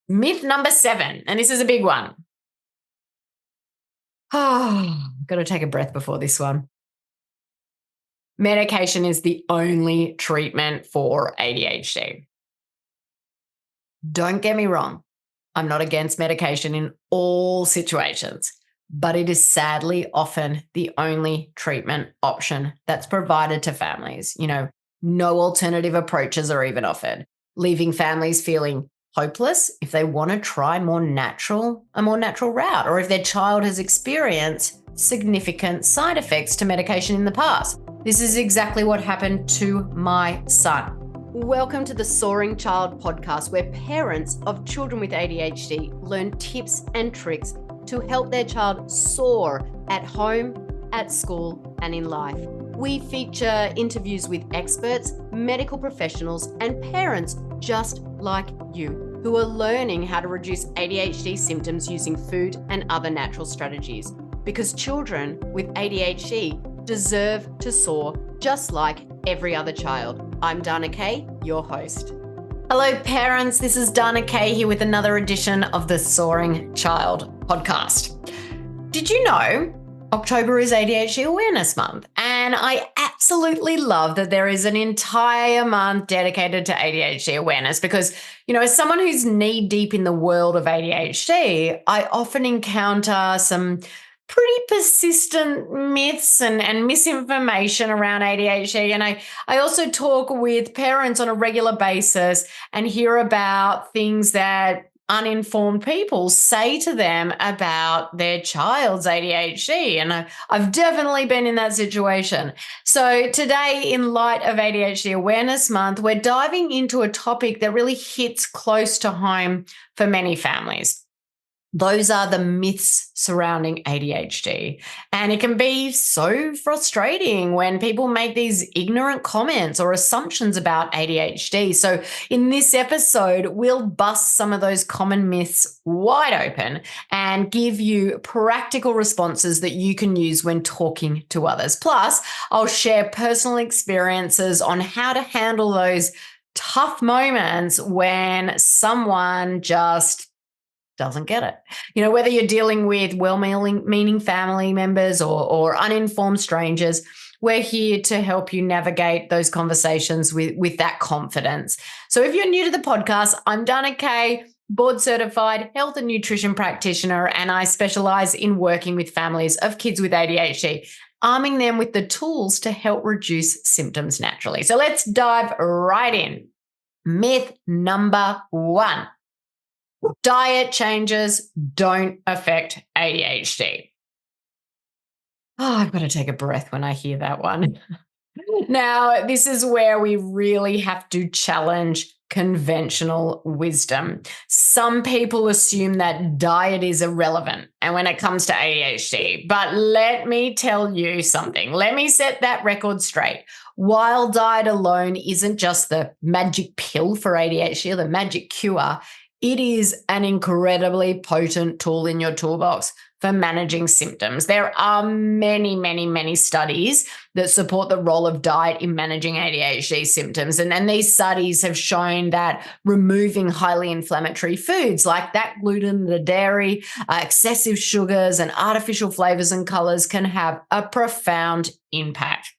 Myth number 7, and this is a big one. Oh, got to take a breath before this one. Medication is the only treatment for ADHD. Don't get me wrong. I'm not against medication in all situations, but it is sadly often the only treatment option that's provided to families. No alternative approaches are even offered, leaving families feeling hopeless if they want to try a more natural route, or if their child has experienced significant side effects to medication in the past. This is exactly what happened to my son. Welcome to the Soaring Child podcast, where parents of children with ADHD learn tips and tricks to help their child soar at home, at school, and in life. We feature interviews with experts, medical professionals, and parents just like you who are learning how to reduce ADHD symptoms using food and other natural strategies. Because children with ADHD deserve to soar just like every other child. I'm Dana Kay, your host. Hello, parents. This is Dana Kay here with another edition of the Soaring Child podcast. Did you know October is ADHD Awareness Month? And I absolutely love that there is an entire month dedicated to ADHD awareness because, as someone who's knee deep in the world of ADHD, I often encounter some pretty persistent myths and misinformation around ADHD. And I also talk with parents on a regular basis and hear about things that uninformed people say to them about their child's ADHD. And I've definitely been in that situation. So today, in light of ADHD Awareness Month, we're diving into a topic that really hits close to home for many families. Those are the myths surrounding ADHD. And it can be so frustrating when people make these ignorant comments or assumptions about ADHD. So in this episode, we'll bust some of those common myths wide open and give you practical responses that you can use when talking to others. Plus, I'll share personal experiences on how to handle those tough moments when someone just doesn't get it. Whether you're dealing with well-meaning family members or uninformed strangers, we're here to help you navigate those conversations with that confidence. So if you're new to the podcast, I'm Dana Kay, board-certified health and nutrition practitioner, and I specialize in working with families of kids with ADHD, arming them with the tools to help reduce symptoms naturally. So let's dive right in. Myth number 1. Diet changes don't affect ADHD. Oh, I've got to take a breath when I hear that one. Now, this is where we really have to challenge conventional wisdom. Some people assume that diet is irrelevant and when it comes to ADHD, but let me tell you something. Let me set that record straight. While diet alone isn't just the magic pill for ADHD or the magic cure, it is an incredibly potent tool in your toolbox for managing symptoms. There are many, many, many studies that support the role of diet in managing ADHD symptoms. And these studies have shown that removing highly inflammatory foods like that gluten, the dairy, excessive sugars, and artificial flavors and colors can have a profound impact.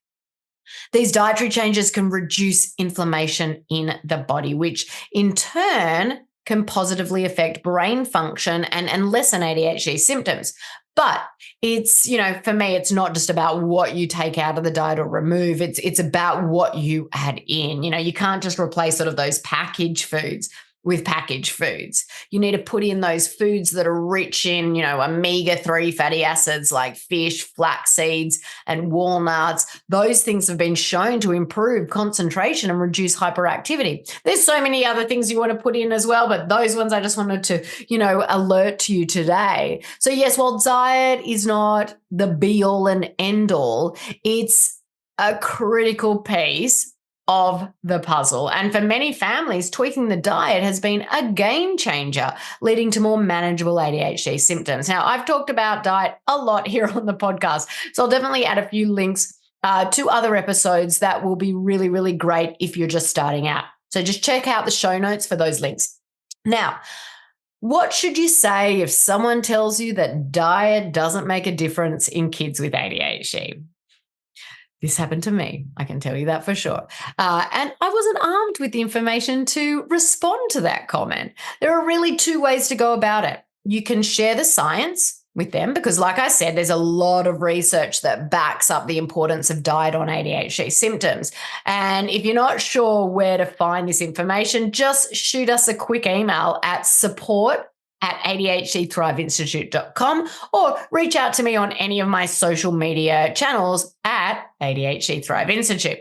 These dietary changes can reduce inflammation in the body, which in turn can positively affect brain function and lessen ADHD symptoms. But it's, for me, it's not just about what you take out of the diet or remove. It's about what you add in. You can't just replace sort of those packaged foods with packaged foods. You need to put in those foods that are rich in, omega-3 fatty acids like fish, flax seeds, and walnuts. Those things have been shown to improve concentration and reduce hyperactivity. There's so many other things you want to put in as well, but those ones I just wanted to, alert to you today. So yes, while diet is not the be-all and end-all, it's a critical piece of the puzzle. And for many families, tweaking the diet has been a game changer, leading to more manageable ADHD symptoms. Now, I've talked about diet a lot here on the podcast, so I'll definitely add a few links to other episodes that will be really, really great if you're just starting out. So just check out the show notes for those links. Now, What should you say if someone tells you that diet doesn't make a difference in kids with ADHD? This happened to me. I can tell you that for sure. And I wasn't armed with the information to respond to that comment. There are really two ways to go about it. You can share the science with them because, like I said, there's a lot of research that backs up the importance of diet on ADHD symptoms. And if you're not sure where to find this information, just shoot us a quick email at support@adhdthriveinstitute.com or reach out to me on any of my social media channels at ADHD Thrive Institute.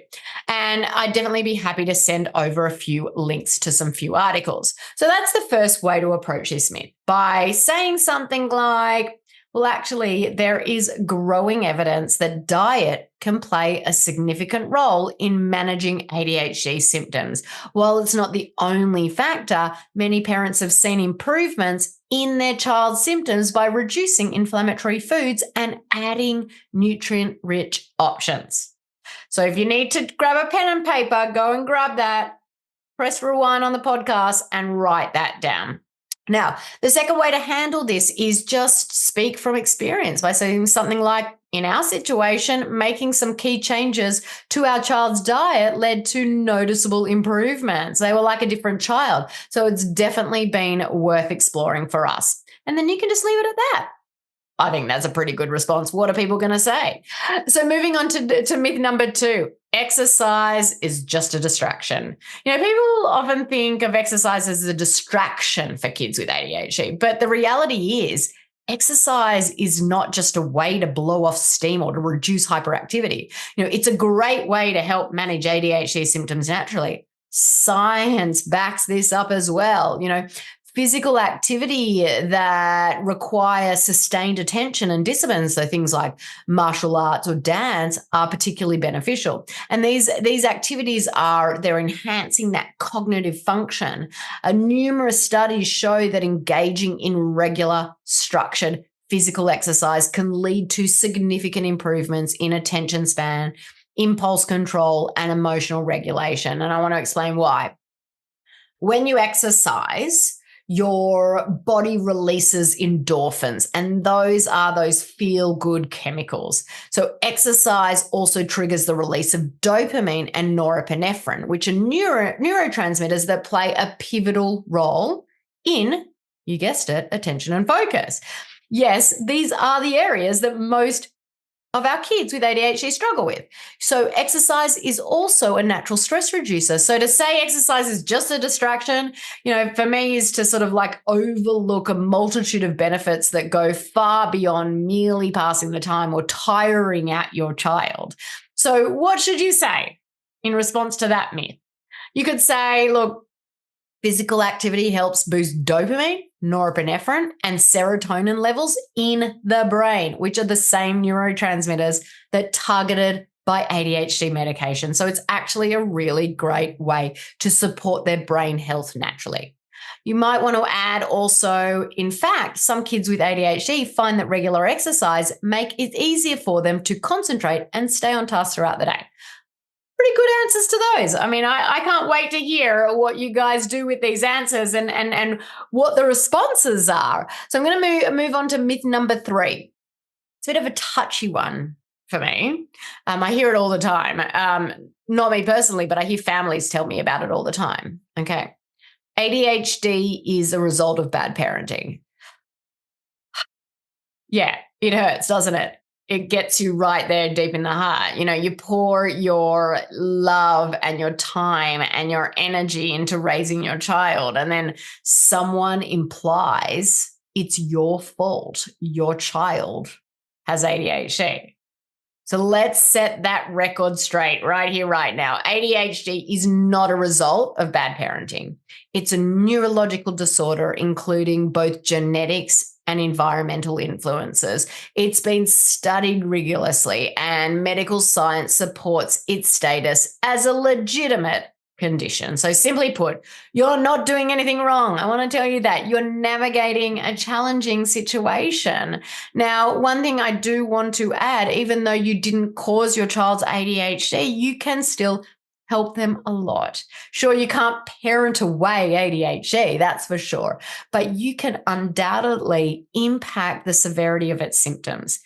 And I'd definitely be happy to send over a few links to some few articles. So that's the first way to approach this myth, by saying something like, well, actually, there is growing evidence that diet can play a significant role in managing ADHD symptoms. While it's not the only factor, many parents have seen improvements in their child's symptoms by reducing inflammatory foods and adding nutrient-rich options. So if you need to grab a pen and paper, go and grab that, press rewind on the podcast and write that down. Now, the second way to handle this is just speak from experience by saying something like, in our situation, making some key changes to our child's diet led to noticeable improvements. They were like a different child. So it's definitely been worth exploring for us. And then you can just leave it at that. I think that's a pretty good response. What are people going to say? So moving on to myth number 2, exercise is just a distraction. People often think of exercise as a distraction for kids with ADHD, but the reality is exercise is not just a way to blow off steam or to reduce hyperactivity. It's a great way to help manage ADHD symptoms naturally. Science backs this up as well. Physical activity that requires sustained attention and discipline, so things like martial arts or dance, are particularly beneficial. And these activities they're enhancing that cognitive function. Numerous studies show that engaging in regular, structured physical exercise can lead to significant improvements in attention span, impulse control, and emotional regulation. And I want to explain why. When you exercise, your body releases endorphins, and those are those feel-good chemicals. So exercise also triggers the release of dopamine and norepinephrine, which are neurotransmitters that play a pivotal role in, you guessed it, attention and focus. Yes, these are the areas that most of our kids with ADHD struggle with. So exercise is also a natural stress reducer. So to say exercise is just a distraction, for me is to sort of like overlook a multitude of benefits that go far beyond merely passing the time or tiring out your child. So what should you say in response to that myth? You could say, look, physical activity helps boost dopamine, norepinephrine, and serotonin levels in the brain, which are the same neurotransmitters that targeted by ADHD medication. So it's actually a really great way to support their brain health naturally. You might want to add also, in fact, some kids with ADHD find that regular exercise make it easier for them to concentrate and stay on task throughout the day. Pretty good answers to those. I can't wait to hear what you guys do with these answers and what the responses are. So I'm going to move on to myth number 3. It's a bit of a touchy one for me. I hear it all the time. Not me personally, but I hear families tell me about it all the time. Okay. ADHD is a result of bad parenting. Yeah, it hurts, doesn't it? It gets you right there deep in the heart. You pour your love and your time and your energy into raising your child, and then someone implies it's your fault. Your child has ADHD. So let's set that record straight right here, right now. ADHD is not a result of bad parenting. It's a neurological disorder, including both genetics and environmental influences. It's been studied rigorously, and medical science supports its status as a legitimate condition. So simply put, you're not doing anything wrong. I want to tell you that. You're navigating a challenging situation. Now, one thing I do want to add, even though you didn't cause your child's ADHD, you can still help them a lot. Sure, you can't parent away ADHD, that's for sure, but you can undoubtedly impact the severity of its symptoms.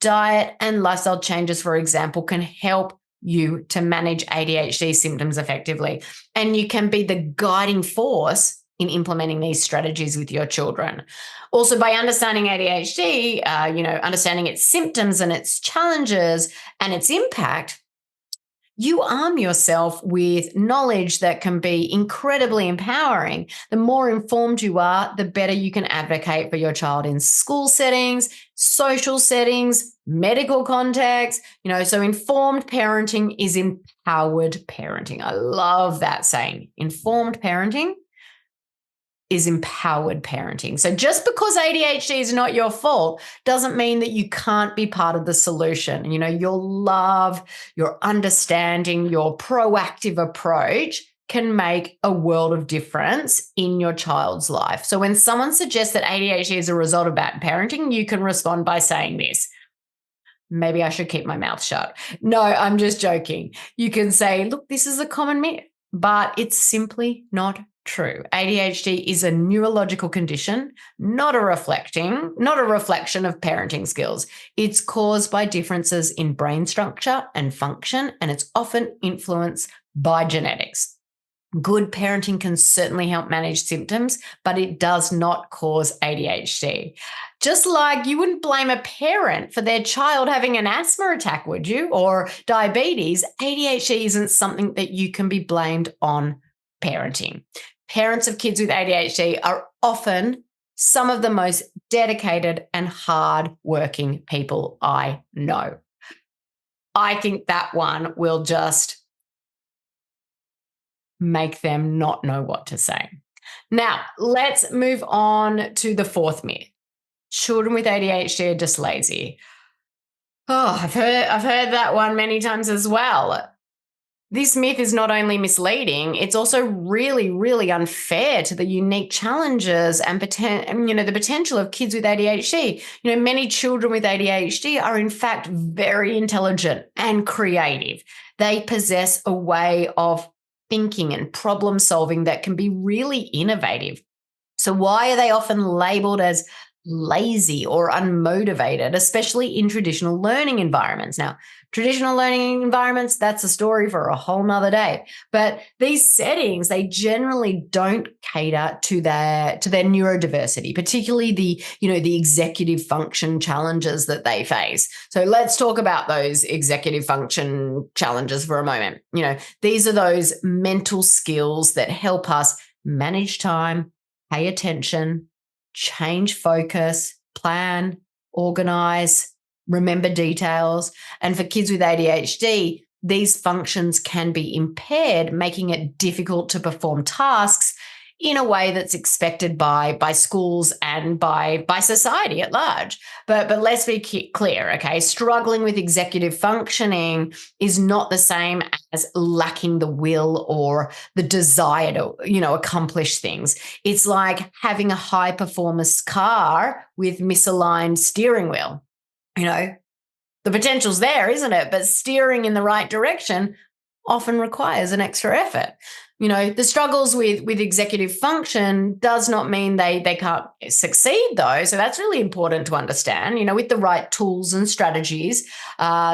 Diet and lifestyle changes, for example, can help you to manage ADHD symptoms effectively. And you can be the guiding force in implementing these strategies with your children. Also, by understanding ADHD, understanding its symptoms and its challenges and its impact, you arm yourself with knowledge that can be incredibly empowering. The more informed you are, the better you can advocate for your child in school settings, social settings, medical contexts. So informed parenting is empowered parenting. I love that saying. Informed parenting is empowered parenting. So just because ADHD is not your fault doesn't mean that you can't be part of the solution. Your love, your understanding, your proactive approach can make a world of difference in your child's life. So when someone suggests that ADHD is a result of bad parenting, you can respond by saying this: maybe I should keep my mouth shut. No, I'm just joking. You can say, look, this is a common myth, but it's simply not true. ADHD is a neurological condition, not a reflection of parenting skills. It's caused by differences in brain structure and function, and it's often influenced by genetics. Good parenting can certainly help manage symptoms, but it does not cause ADHD. Just like you wouldn't blame a parent for their child having an asthma attack, would you? Or diabetes, ADHD isn't something that you can be blamed on parenting. Parents of kids with ADHD are often some of the most dedicated and hardworking people I know. I think that one will just make them not know what to say. Now, let's move on to the fourth myth. Children with ADHD are just lazy. Oh, I've heard that one many times as well. This myth is not only misleading, it's also really, really unfair to the unique challenges and the potential of kids with ADHD. Many children with ADHD are in fact very intelligent and creative. They possess a way of thinking and problem solving that can be really innovative. So why are they often labeled as lazy or unmotivated, especially in traditional learning environments? Now, traditional learning environments, that's a story for a whole nother day. But these settings, they generally don't cater to their neurodiversity, particularly the executive function challenges that they face. So let's talk about those executive function challenges for a moment. These are those mental skills that help us manage time, pay attention, change focus, plan, organize, remember details. And for kids with ADHD, these functions can be impaired, making it difficult to perform tasks in a way that's expected by schools and by society at large. But let's be clear, okay? Struggling with executive functioning is not the same as lacking the will or the desire to, accomplish things. It's like having a high performance car with misaligned steering wheel. The potential's there, isn't it? But steering in the right direction often requires an extra effort. The struggles with executive function does not mean they can't succeed, though. So that's really important to understand. With the right tools and strategies,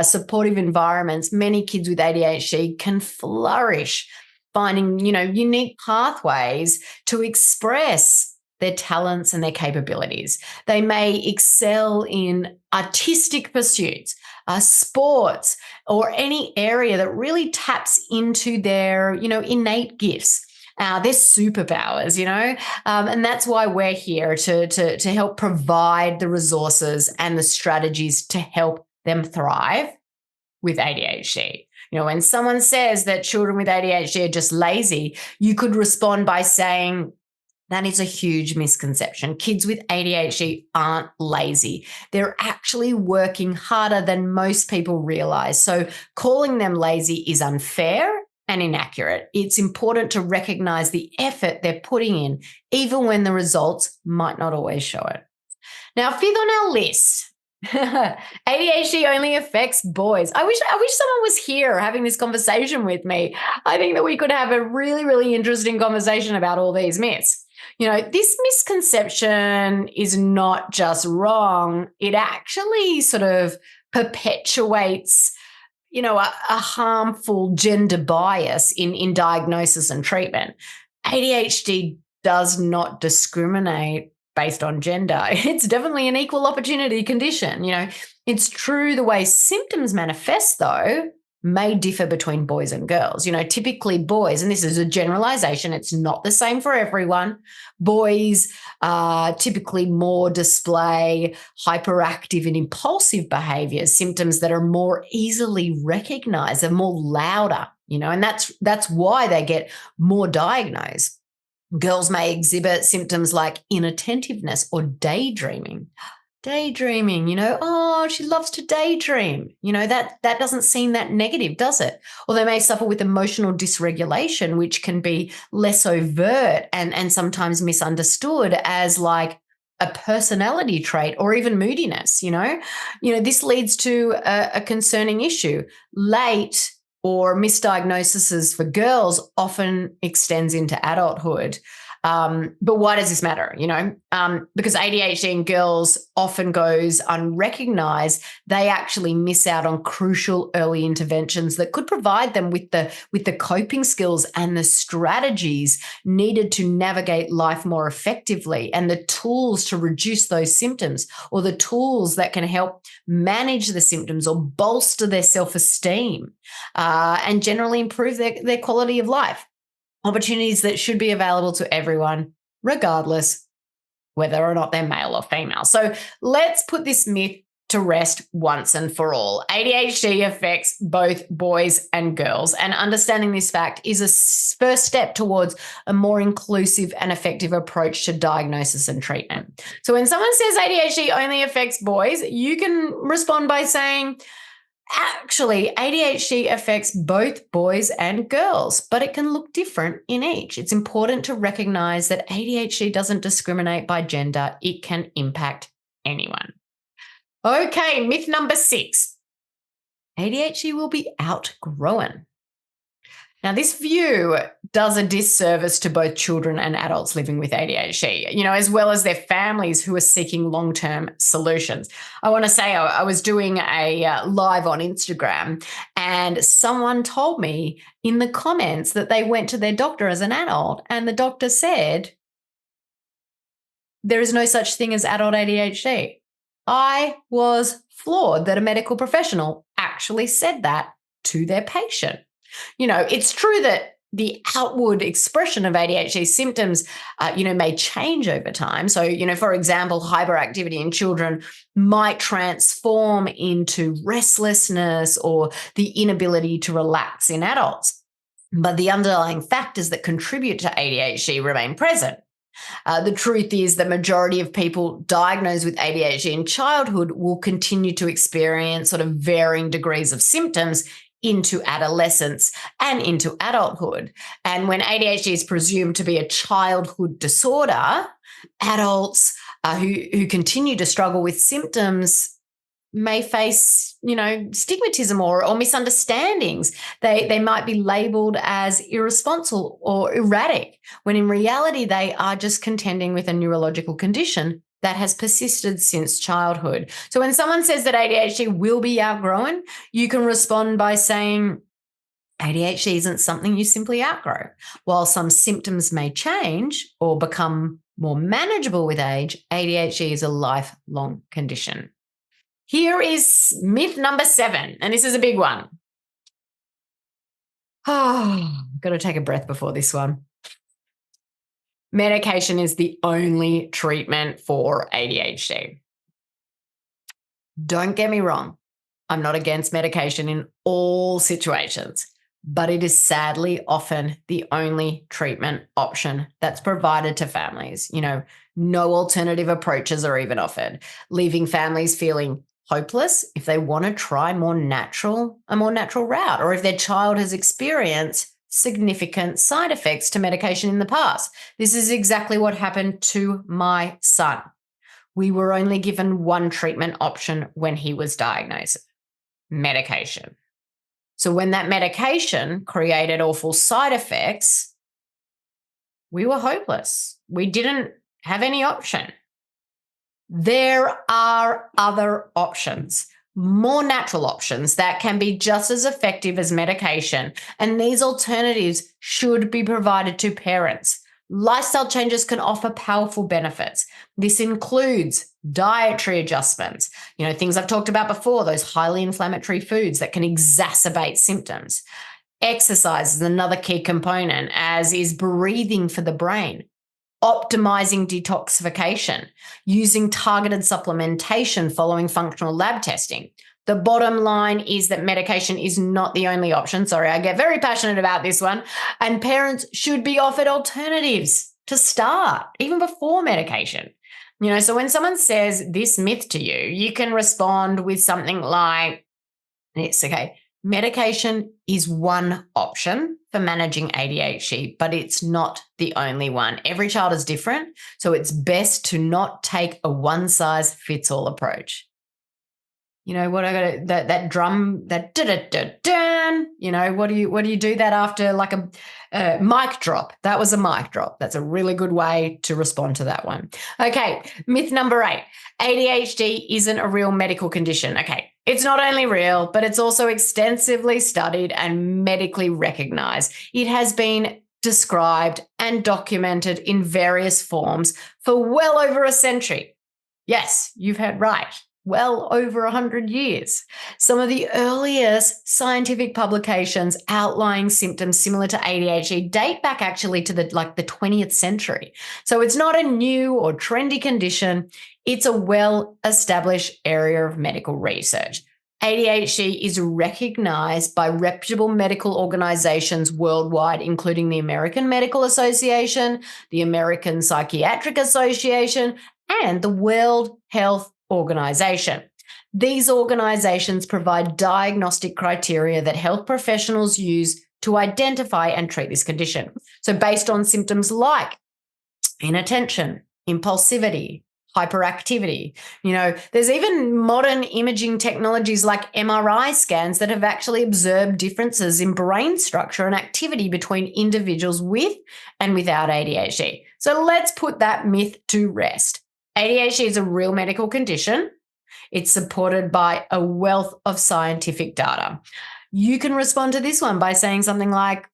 supportive environments, many kids with ADHD can flourish, finding, unique pathways to express their talents and their capabilities. They may excel in artistic pursuits, sports, or any area that really taps into their, innate gifts. Their superpowers, and that's why we're here to help provide the resources and the strategies to help them thrive with ADHD. When someone says that children with ADHD are just lazy, you could respond by saying, that is a huge misconception. Kids with ADHD aren't lazy. They're actually working harder than most people realize. So calling them lazy is unfair and inaccurate. It's important to recognize the effort they're putting in, even when the results might not always show it. Now, fifth on our list ADHD only affects boys. I wish someone was here having this conversation with me. I think that we could have a really, really interesting conversation about all these myths. This misconception is not just wrong, it actually sort of perpetuates a harmful gender bias in diagnosis and treatment. ADHD does not discriminate based on gender. It's definitely an equal opportunity condition. It's true the way symptoms manifest, though, may differ between boys and girls. Typically boys, and this is a generalization, it's not the same for everyone. Boys typically more display hyperactive and impulsive behaviors, symptoms that are more easily recognized and more louder, and that's why they get more diagnosed. Girls may exhibit symptoms like inattentiveness or daydreaming. Daydreaming, oh, she loves to daydream. That doesn't seem that negative, does it? Or they may suffer with emotional dysregulation, which can be less overt and sometimes misunderstood as like a personality trait or even moodiness. This leads to a concerning issue. Late or misdiagnoses for girls often extends into adulthood. But why does this matter? Because ADHD in girls often goes unrecognized. They actually miss out on crucial early interventions that could provide them with the coping skills and the strategies needed to navigate life more effectively, and the tools to reduce those symptoms, or the tools that can help manage the symptoms or bolster their self-esteem and generally improve their quality of life. Opportunities that should be available to everyone, regardless whether or not they're male or female. So let's put this myth to rest once and for all. ADHD affects both boys and girls, and understanding this fact is a first step towards a more inclusive and effective approach to diagnosis and treatment. So when someone says ADHD only affects boys, you can respond by saying, actually, ADHD affects both boys and girls, but it can look different in each. It's important to recognize that ADHD doesn't discriminate by gender. It can impact anyone. Okay, myth number 6. ADHD will be outgrown. Now, this view does a disservice to both children and adults living with ADHD, as well as their families who are seeking long-term solutions. I want to say I was doing a live on Instagram, and someone told me in the comments that they went to their doctor as an adult, and the doctor said, there is no such thing as adult ADHD. I was floored that a medical professional actually said that to their patient. It's true that the outward expression of ADHD symptoms, may change over time. So, for example, hyperactivity in children might transform into restlessness or the inability to relax in adults. But the underlying factors that contribute to ADHD remain present. The truth is the majority of people diagnosed with ADHD in childhood will continue to experience sort of varying degrees of symptoms into adolescence and into adulthood. And when ADHD is presumed to be a childhood disorder, adults who continue to struggle with symptoms may face, stigmatism or misunderstandings. They might be labeled as irresponsible or erratic, when in reality they are just contending with a neurological condition that has persisted since childhood. So when someone says that ADHD will be outgrown, you can respond by saying, ADHD isn't something you simply outgrow. While some symptoms may change or become more manageable with age, ADHD is a lifelong condition. Here is myth number 7, and this is a big one. Got to take a breath before this one. Medication is the only treatment for ADHD. Don't get me wrong. I'm not against medication in all situations, but it is sadly often the only treatment option that's provided to families. No alternative approaches are even offered, leaving families feeling hopeless if they want to try a more natural route, or if their child has experienced significant side effects to medication in the past. This is exactly what happened to my son. We were only given one treatment option when he was diagnosed: medication. So when that medication created awful side effects, we were hopeless. We didn't have any option. There are other options, more natural options that can be just as effective as medication, and these alternatives should be provided to parents. Lifestyle changes can offer powerful benefits. This includes dietary adjustments, things I've talked about before, those highly inflammatory foods that can exacerbate symptoms. Exercise is another key component, as is breathing for the brain. Optimizing detoxification, using targeted supplementation following functional lab testing. The bottom line is that medication is not the only option. Sorry, I get very passionate about this one. And parents should be offered alternatives to start, even before medication. So when someone says this myth to you, you can respond with something like, it's okay. Medication is one option for managing ADHD, but it's not the only one. Every child is different, so it's best to not take a one-size-fits-all approach. What I got that drum, that da-da-da-dan, what do you do that after, like a mic drop? That was a mic drop. That's a really good way to respond to that one. Okay, myth number 8. ADHD isn't a real medical condition. Okay, it's not only real, but it's also extensively studied and medically recognized. It has been described and documented in various forms for well over a century. Yes, you've heard right. Well over 100 years. Some of the earliest scientific publications outlining symptoms similar to ADHD date back actually to the 20th century. So it's not a new or trendy condition. It's a well-established area of medical research. ADHD is recognized by reputable medical organizations worldwide, including the American Medical Association, the American Psychiatric Association, and the World Health Organization. These organizations provide diagnostic criteria that health professionals use to identify and treat this condition. So based on symptoms like inattention, impulsivity, hyperactivity, there's even modern imaging technologies like MRI scans that have actually observed differences in brain structure and activity between individuals with and without ADHD. So let's put that myth to rest. ADHD is a real medical condition. It's supported by a wealth of scientific data. You can respond to this one by saying something like,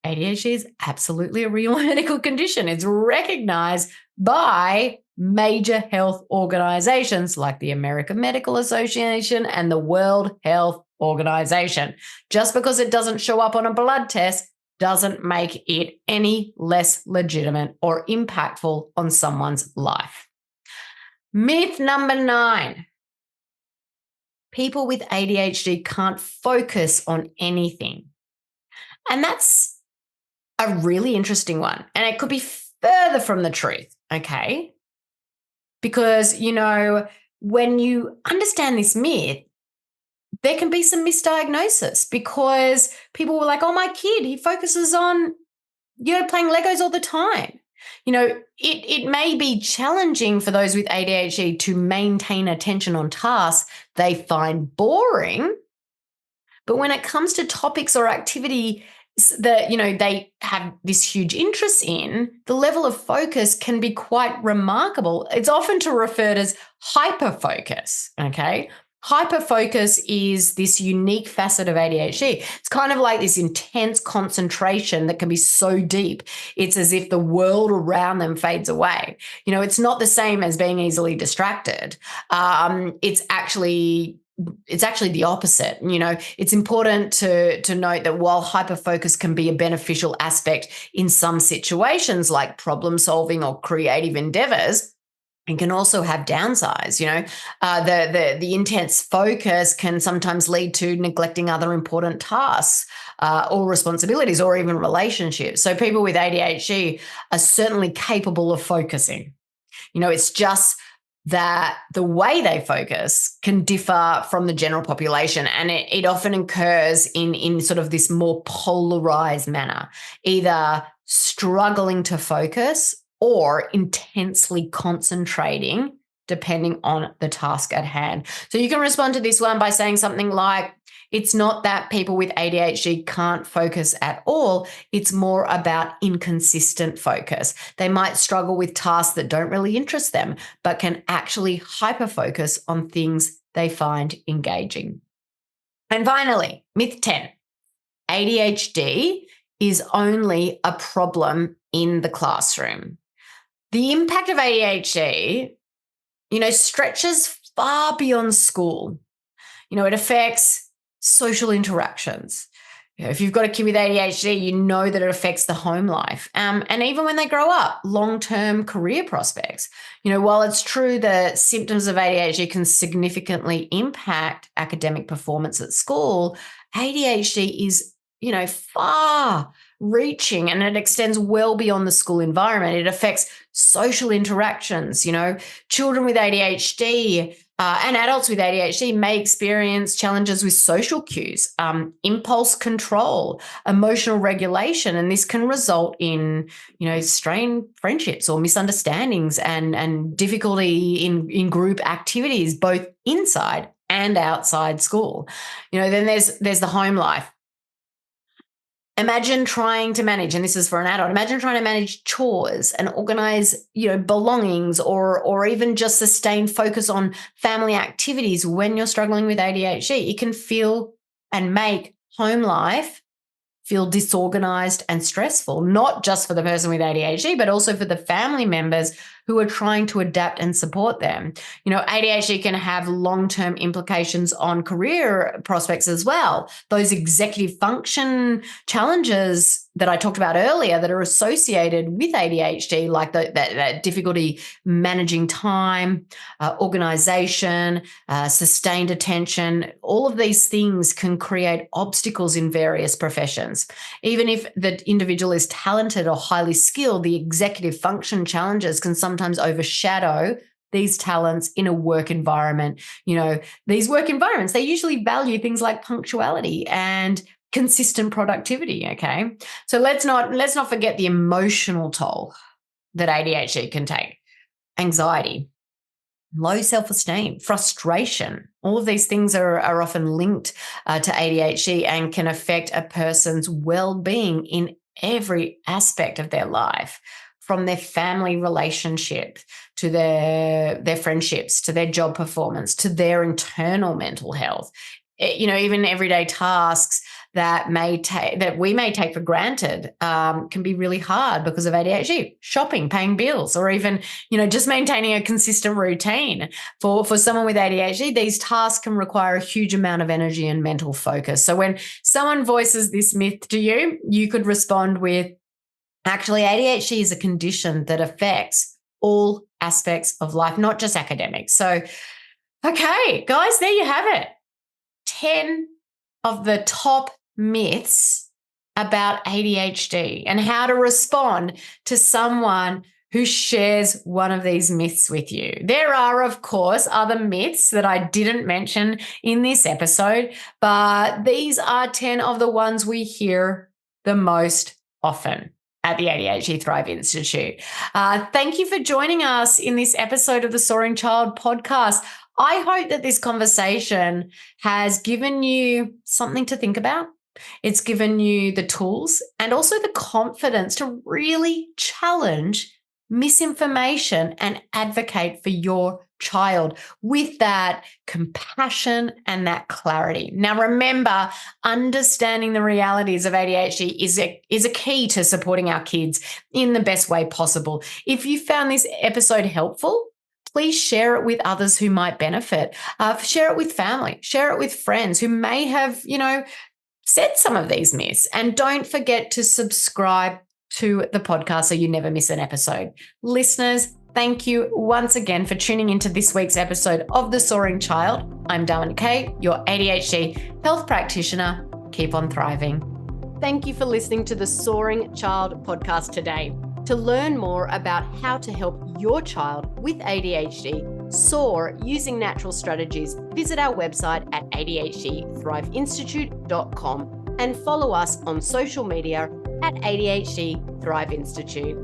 ADHD is absolutely a real medical condition. It's recognized by major health organizations like the American Medical Association and the World Health Organization. Just because it doesn't show up on a blood test doesn't make it any less legitimate or impactful on someone's life. Myth number 9. People with ADHD can't focus on anything. And that's a really interesting one. And it could be further from the truth, okay? Because, when you understand this myth, there can be some misdiagnosis, because people were like, oh, my kid, he focuses on, playing Legos all the time. It may be challenging for those with ADHD to maintain attention on tasks they find boring. But when it comes to topics or activity that, they have this huge interest in, the level of focus can be quite remarkable. It's often referred as hyperfocus, okay? Hyperfocus is this unique facet of ADHD. It's kind of like this intense concentration that can be so deep, it's as if the world around them fades away. It's not the same as being easily distracted. It's actually the opposite. It's important to note that while hyperfocus can be a beneficial aspect in some situations like problem solving or creative endeavors, it can also have downsides. The intense focus can sometimes lead to neglecting other important tasks or responsibilities or even relationships. So people with ADHD are certainly capable of focusing. It's just that the way they focus can differ from the general population, and it often occurs in sort of this more polarized manner, either struggling to focus or intensely concentrating depending on the task at hand. So you can respond to this one by saying something like, it's not that people with ADHD can't focus at all. It's more about inconsistent focus. They might struggle with tasks that don't really interest them, but can actually hyper-focus on things they find engaging. And finally, myth 10, ADHD is only a problem in the classroom. The impact of ADHD, stretches far beyond school. It affects social interactions. If you've got a kid with ADHD, you know that it affects the home life. And even when they grow up, long-term career prospects. While it's true that symptoms of ADHD can significantly impact academic performance at school, ADHD is, far reaching, and it extends well beyond the school environment. It affects social interactions. Children with ADHD and adults with ADHD may experience challenges with social cues, impulse control, emotional regulation, and this can result in, strained friendships or misunderstandings and difficulty in group activities, both inside and outside school. Then there's the home life. Imagine trying to manage, and this is for an adult, imagine trying to manage chores and organize, belongings or even just sustain focus on family activities when you're struggling with ADHD. It can feel and make home life feel disorganized and stressful, not just for the person with ADHD, but also for the family members who are trying to adapt and support them. ADHD can have long-term implications on career prospects as well. Those executive function challenges that I talked about earlier that are associated with ADHD, like that difficulty managing time, organization, sustained attention, all of these things can create obstacles in various professions. Even if the individual is talented or highly skilled, the executive function challenges can sometimes overshadow these talents in a work environment. These work environments, they usually value things like punctuality and consistent productivity, okay? So let's not forget the emotional toll that ADHD can take. Anxiety, low self-esteem, frustration, all of these things are often linked to ADHD and can affect a person's well-being in every aspect of their life, from their family relationship to their friendships, to their job performance, to their internal mental health. Even everyday tasks that we may take for granted can be really hard because of ADHD. Shopping, paying bills, or even, just maintaining a consistent routine. For someone with ADHD, these tasks can require a huge amount of energy and mental focus. So when someone voices this myth to you, you could respond with, actually, ADHD is a condition that affects all aspects of life, not just academics. So, okay, guys, there you have it. 10 of the top myths about ADHD and how to respond to someone who shares one of these myths with you. There are, of course, other myths that I didn't mention in this episode, but these are 10 of the ones we hear the most often at the ADHD Thrive Institute. Thank you for joining us in this episode of the Soaring Child podcast. I hope that this conversation has given you something to think about. It's given you the tools and also the confidence to really challenge misinformation and advocate for your child with that compassion and that clarity. Now, remember, understanding the realities of ADHD is a key to supporting our kids in the best way possible. If you found this episode helpful, please share it with others who might benefit. Share it with family, share it with friends who may have, said some of these myths. And don't forget to subscribe to the podcast so you never miss an episode. Listeners, thank you once again for tuning into this week's episode of The Soaring Child. I'm Darwin Kay, your ADHD health practitioner. Keep on thriving. Thank you for listening to the Soaring Child podcast today. To learn more about how to help your child with ADHD soar using natural strategies, visit our website at adhdthriveinstitute.com and follow us on social media at ADHD Thrive Institute.